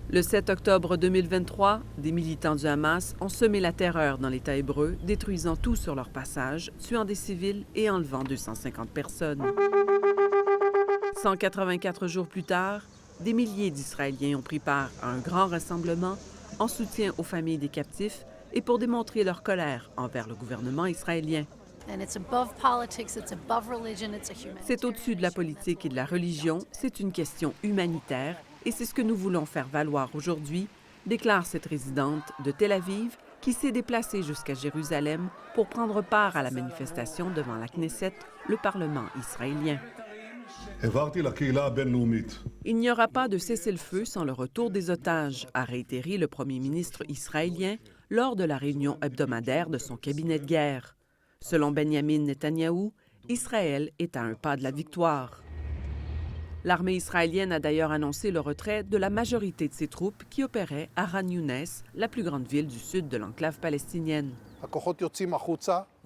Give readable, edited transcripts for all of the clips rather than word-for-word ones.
Le 7 octobre 2023, des militants du Hamas ont semé la terreur dans l'État hébreu, détruisant tout sur leur passage, tuant des civils et enlevant 250 personnes. 184 jours plus tard, des milliers d'Israéliens ont pris part à un grand rassemblement en soutien aux familles des captifs et pour démontrer leur colère envers le gouvernement israélien. C'est au-dessus de la politique et de la religion, c'est une question humanitaire et c'est ce que nous voulons faire valoir aujourd'hui, déclare cette résidente de Tel Aviv qui s'est déplacée jusqu'à Jérusalem pour prendre part à la manifestation devant la Knesset, le Parlement israélien. Il n'y aura pas de cessez-le-feu sans le retour des otages, a réitéré le premier ministre israélien lors de la réunion hebdomadaire de son cabinet de guerre. Selon Benjamin Netanyahou, Israël est à un pas de la victoire. L'armée israélienne a d'ailleurs annoncé le retrait de la majorité de ses troupes qui opéraient à Khan Younes, la plus grande ville du sud de l'enclave palestinienne.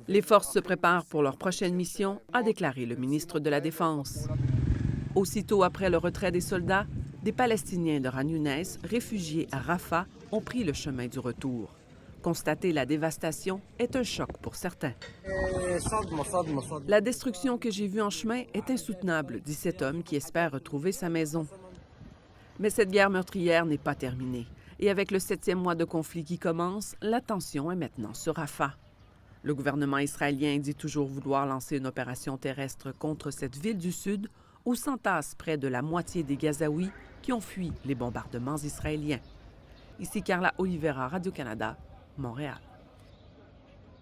Les forces se préparent pour leur prochaine mission, a déclaré le ministre de la Défense. Aussitôt après le retrait des soldats, des Palestiniens de Khan Younes, réfugiés à Rafah, ont pris le chemin du retour. Constater la dévastation est un choc pour certains. La destruction que j'ai vue en chemin est insoutenable, dit cet homme qui espère retrouver sa maison. Mais cette guerre meurtrière n'est pas terminée. Et avec le 7e mois de conflit qui commence, la tension est maintenant sur Rafah. Le gouvernement israélien dit toujours vouloir lancer une opération terrestre contre cette ville du Sud où s'entassent près de la moitié des Gazaouis qui ont fui les bombardements israéliens. Ici Carla Oliveira, Radio-Canada, Montréal.